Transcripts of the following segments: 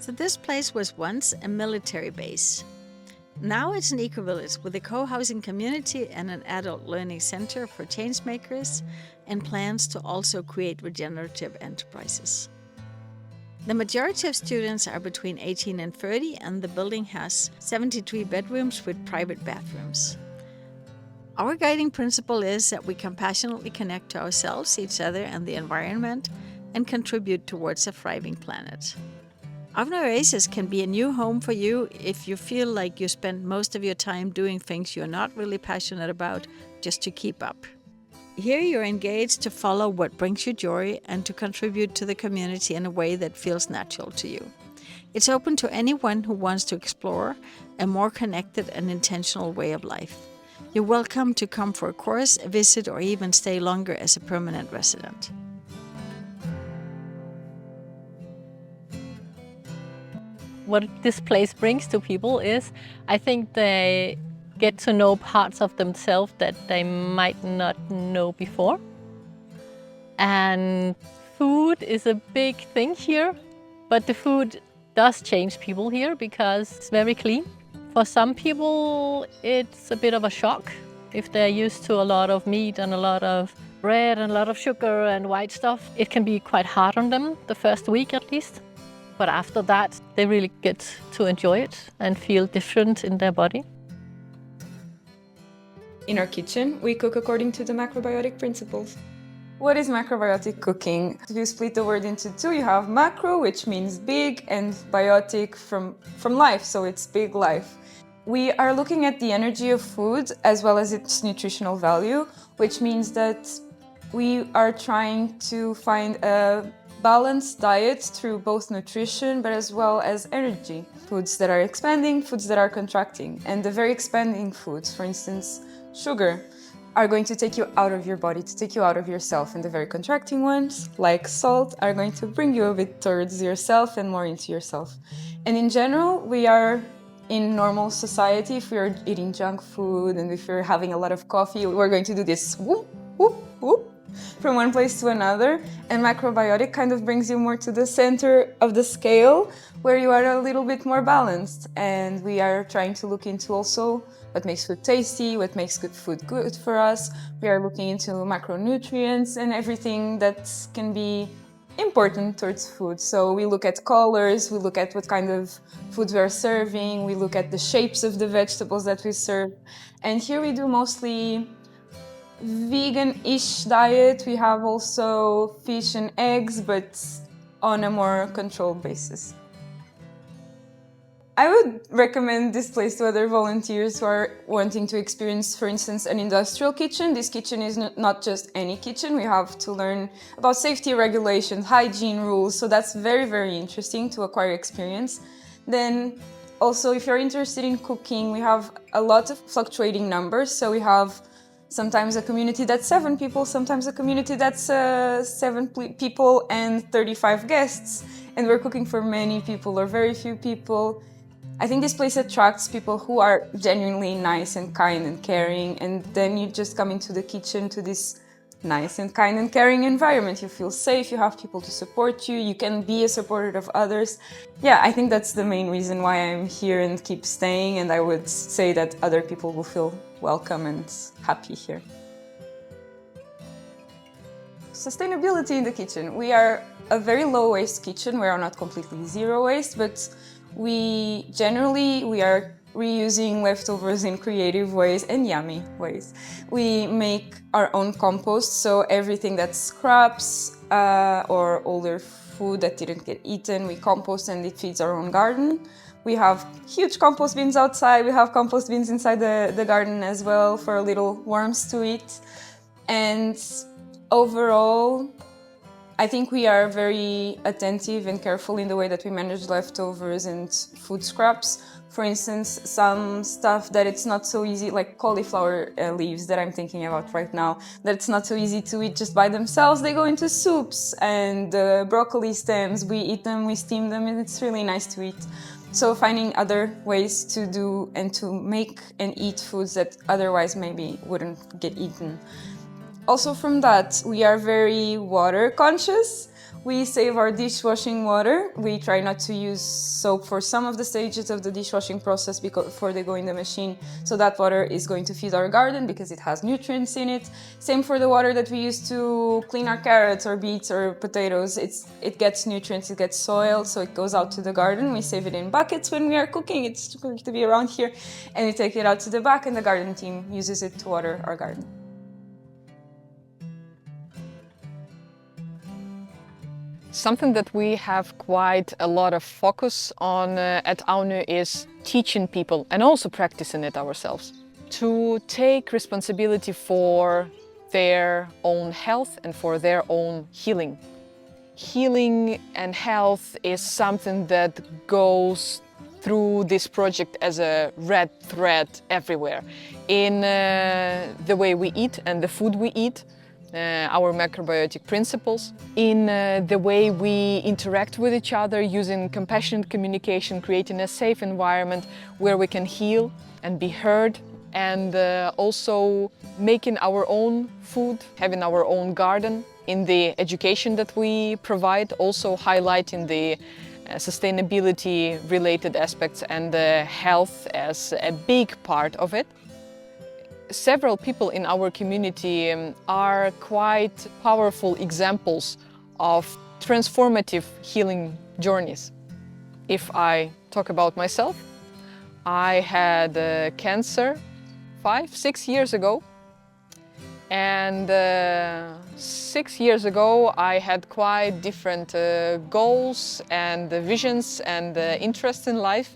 So this place was once a military base. Now it's an eco-village with a co-housing community and an adult learning center for changemakers, and plans to also create regenerative enterprises. The majority of students are between 18 and 30, and the building has 73 bedrooms with private bathrooms. Our guiding principle is that we compassionately connect to ourselves, each other, and the environment, and contribute towards a thriving planet. Avnø Oasis can be a new home for you if you feel like you spend most of your time doing things you're not really passionate about just to keep up. Here you're engaged to follow what brings you joy and to contribute to the community in a way that feels natural to you. It's open to anyone who wants to explore a more connected and intentional way of life. You're welcome to come for a course, a visit, or even stay longer as a permanent resident. What this place brings to people is, I think they get to know parts of themselves that they might not know before. And food is a big thing here, but the food does change people here because it's very clean. For some people, it's a bit of a shock if they're used to a lot of meat and a lot of bread and a lot of sugar and white stuff. It can be quite hard on them, the first week at least. But after that, they really get to enjoy it and feel different in their body. In our kitchen, we cook according to the macrobiotic principles. What is macrobiotic cooking? If you split the word into two, you have macro, which means big, and biotic from life, so it's big life. We are looking at the energy of food as well as its nutritional value, which means that we are trying to find a balanced diet through both nutrition but as well as energy. Foods that are expanding, foods that are contracting. And the very expanding foods, for instance, sugar, are going to take you out of your body, to take you out of yourself. And the very contracting ones, like salt, are going to bring you a bit towards yourself and more into yourself. And in general, we are in normal society, if we're eating junk food and if we're having a lot of coffee, we're going to do this whoop, whoop, whoop, from one place to another. And macrobiotic kind of brings you more to the center of the scale, where you are a little bit more balanced. And we are trying to look into also what makes food tasty, what makes good food good for us. We are looking into macronutrients and everything that can be important towards food. So we look at colors, we look at what kind of foods we are serving, we look at the shapes of the vegetables that we serve. And here we do mostly vegan-ish diet. We have also fish and eggs, but on a more controlled basis. I would recommend this place to other volunteers who are wanting to experience, for instance, an industrial kitchen. This kitchen is not just any kitchen. We have to learn about safety regulations, hygiene rules, so that's very, very interesting to acquire experience. Then also, if you're interested in cooking, we have a lot of fluctuating numbers. So we have sometimes a community that's 7 people, sometimes a community that's 7 people and 35 guests. And we're cooking for many people or very few people. I think this place attracts people who are genuinely nice and kind and caring, and then you just come into the kitchen to this nice and kind and caring environment. You feel safe, you have people to support you, you can be a supporter of others. Yeah, I think that's the main reason why I'm here and keep staying, and I would say that other people will feel welcome and happy here. Sustainability in the kitchen. We are a very low waste kitchen. We are not completely zero waste, but we are reusing leftovers in creative ways and yummy ways. We make our own compost, so everything that's scraps or older food that didn't get eaten, we compost and it feeds our own garden. We have huge compost bins outside, we have compost bins inside the garden as well for little worms to eat. And overall, I think we are very attentive and careful in the way that we manage leftovers and food scraps. For instance, some stuff that it's not so easy, like cauliflower leaves that I'm thinking about right now, that it's not so easy to eat just by themselves, they go into soups. And broccoli stems, we eat them, we steam them, and it's really nice to eat. So finding other ways to do and to make and eat foods that otherwise maybe wouldn't get eaten. Also from that, we are very water conscious. We save our dishwashing water. We try not to use soap for some of the stages of the dishwashing process before they go in the machine. So that water is going to feed our garden because it has nutrients in it. Same for the water that we use to clean our carrots or beets or potatoes. It gets nutrients, it gets soil, so it goes out to the garden. We save it in buckets when we are cooking. It's going to be around here. And we take it out to the back and the garden team uses it to water our garden. Something that we have quite a lot of focus on at Avnø is teaching people and also practicing it ourselves to take responsibility for their own health and for their own healing. Healing and health is something that goes through this project as a red thread everywhere in the way we eat and the food we eat. Our macrobiotic principles, in the way we interact with each other using compassionate communication, creating a safe environment where we can heal and be heard, and also making our own food, having our own garden, in the education that we provide, also highlighting the sustainability related aspects and health as a big part of it. Several people in our community are quite powerful examples of transformative healing journeys. If I talk about myself, I had cancer 5-6 years ago, and 6 years ago I had quite different goals and visions and interests in life,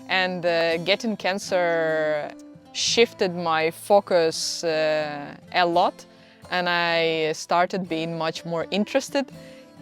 and getting cancer shifted my focus a lot, and I started being much more interested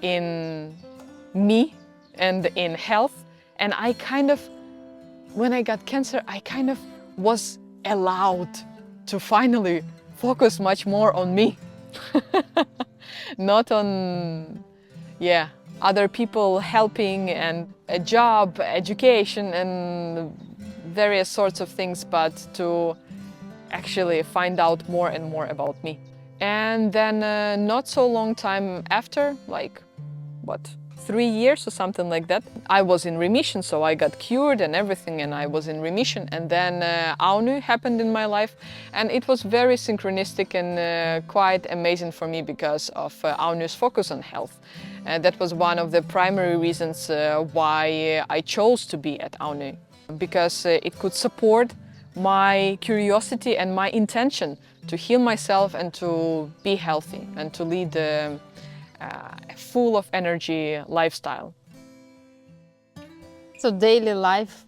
in me and in health. And I kind of, when I got cancer, I kind of was allowed to finally focus much more on me. Not on, other people helping and a job, education and various sorts of things, but to actually find out more and more about me. And then not so long time after, like 3 years or something like that, I was in remission, so I got cured and everything, and I was in remission. And then Avnø happened in my life, and it was very synchronistic and quite amazing for me because of Avnø's focus on health. That was one of the primary reasons why I chose to be at Avnø, because it could support my curiosity and my intention to heal myself and to be healthy and to lead a full of energy lifestyle. So daily life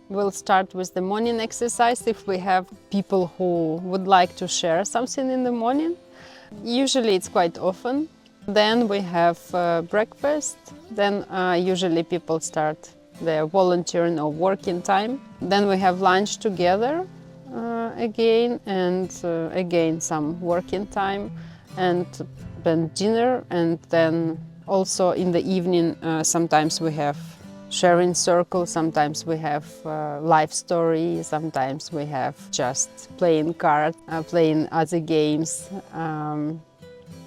will start with the morning exercise if we have people who would like to share something in the morning. Usually it's quite often. Then we have breakfast. Then usually people start their volunteering or working time. Then we have lunch together again, and again some working time, and then dinner, and then also in the evening sometimes we have sharing circle, sometimes we have life story, sometimes we have just playing cards, playing other games. And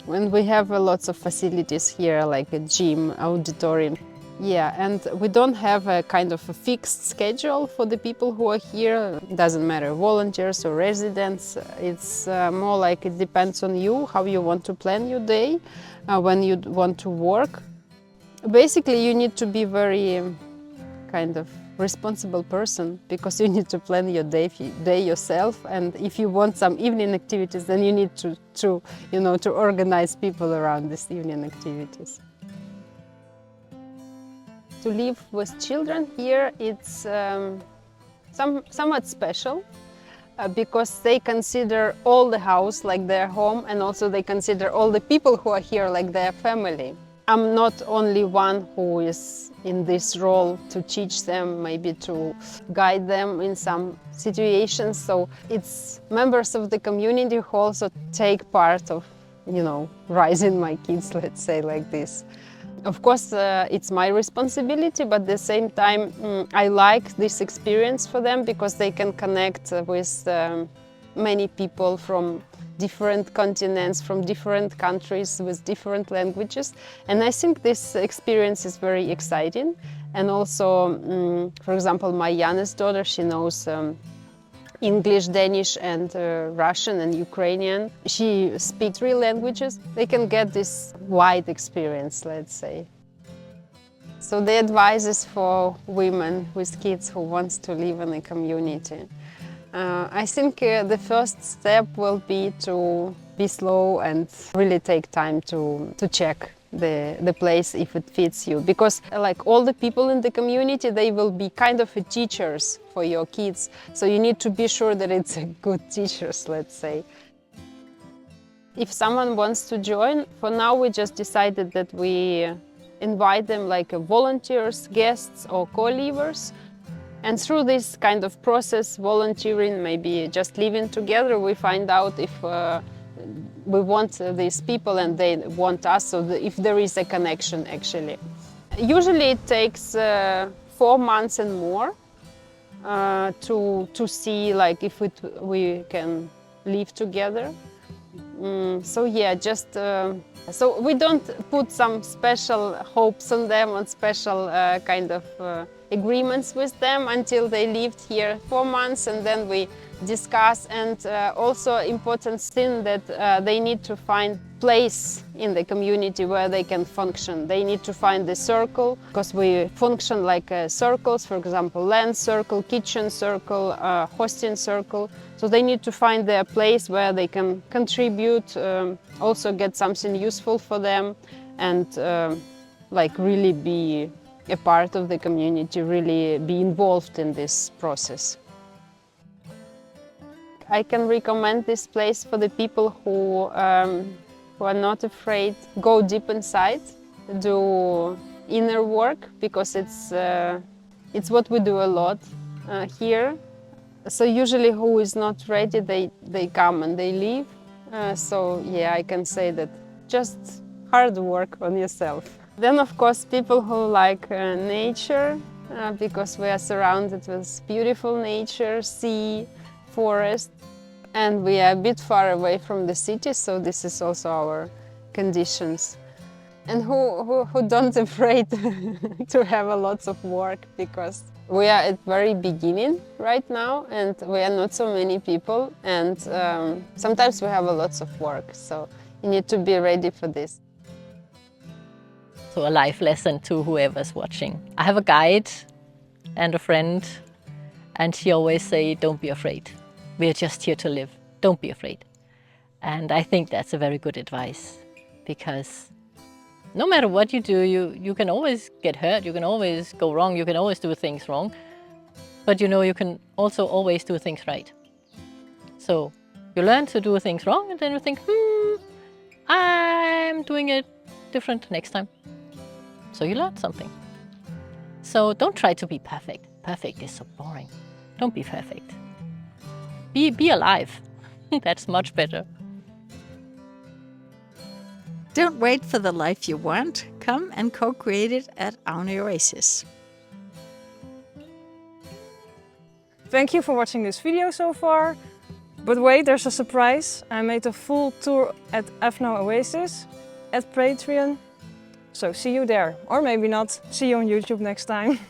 we have lots of facilities here, like a gym, auditorium. Yeah, and we don't have a kind of a fixed schedule for the people who are here. It doesn't matter, volunteers or residents. It's more like it depends on you, how you want to plan your day, when you want to work. Basically, you need to be very kind of responsible person, because you need to plan your day yourself. And if you want some evening activities, then you need to organize people around these evening activities. To live with children here, it's somewhat special because they consider all the house like their home, and also they consider all the people who are here like their family. I'm not only one who is in this role to teach them, maybe to guide them in some situations. So it's members of the community who also take part of, raising my kids, let's say like this. Of course, it's my responsibility, but at the same time, I like this experience for them because they can connect with many people from different continents, from different countries with different languages. And I think this experience is very exciting. And also, for example, my youngest daughter, she knows English, Danish and Russian and Ukrainian. She speaks 3 languages. They can get this wide experience, let's say. So the advice is for women with kids who wants to live in a community. I think the first step will be to be slow and really take time to check the place if it fits you, because like all the people in the community, they will be kind of teachers for your kids, so you need to be sure that it's a good teachers, let's say. If someone wants to join, for now we just decided that we invite them like volunteers, guests or co-livers, and through this kind of process, volunteering, maybe just living together, we find out if we want these people and they want us, so if there is a connection actually. Usually it takes 4 months and more to see like if we can live together. So yeah, just so we don't put some special hopes on them, on special kind of agreements with them until they lived here 4 months, and then we discuss. And also important thing that they need to find place in the community where they can function. They need to find the circle, because we function like circles, for example, land circle, kitchen circle, hosting circle. So they need to find their place where they can contribute, also get something useful for them, and like really be a part of the community, really be involved in this process. I can recommend this place for the people who are not afraid, go deep inside, do inner work, because it's what we do a lot here. So usually who is not ready, they come and they leave. So yeah, I can say that just hard work on yourself. Then of course people who like nature, because we are surrounded with beautiful nature, sea, forest, and we are a bit far away from the city, so this is also our conditions. And who don't afraid to have a lots of work, because we are at very beginning right now and we are not so many people, and sometimes we have a lots of work, so you need to be ready for this. So a life lesson to whoever's watching. I have a guide and a friend, and she always say, don't be afraid. We're just here to live. Don't be afraid. And I think that's a very good advice, because no matter what you do, you can always get hurt, you can always go wrong, you can always do things wrong. But you know, you can also always do things right. So you learn to do things wrong, and then you think, I'm doing it different next time. So you learn something. So don't try to be perfect. Perfect is so boring. Don't be perfect. Be alive. That's much better. Don't wait for the life you want. Come and co-create it at Avnø Oasis. Thank you for watching this video so far. But wait, there's a surprise. I made a full tour at Avnø Oasis at Patreon. So see you there. Or maybe not. See you on YouTube next time.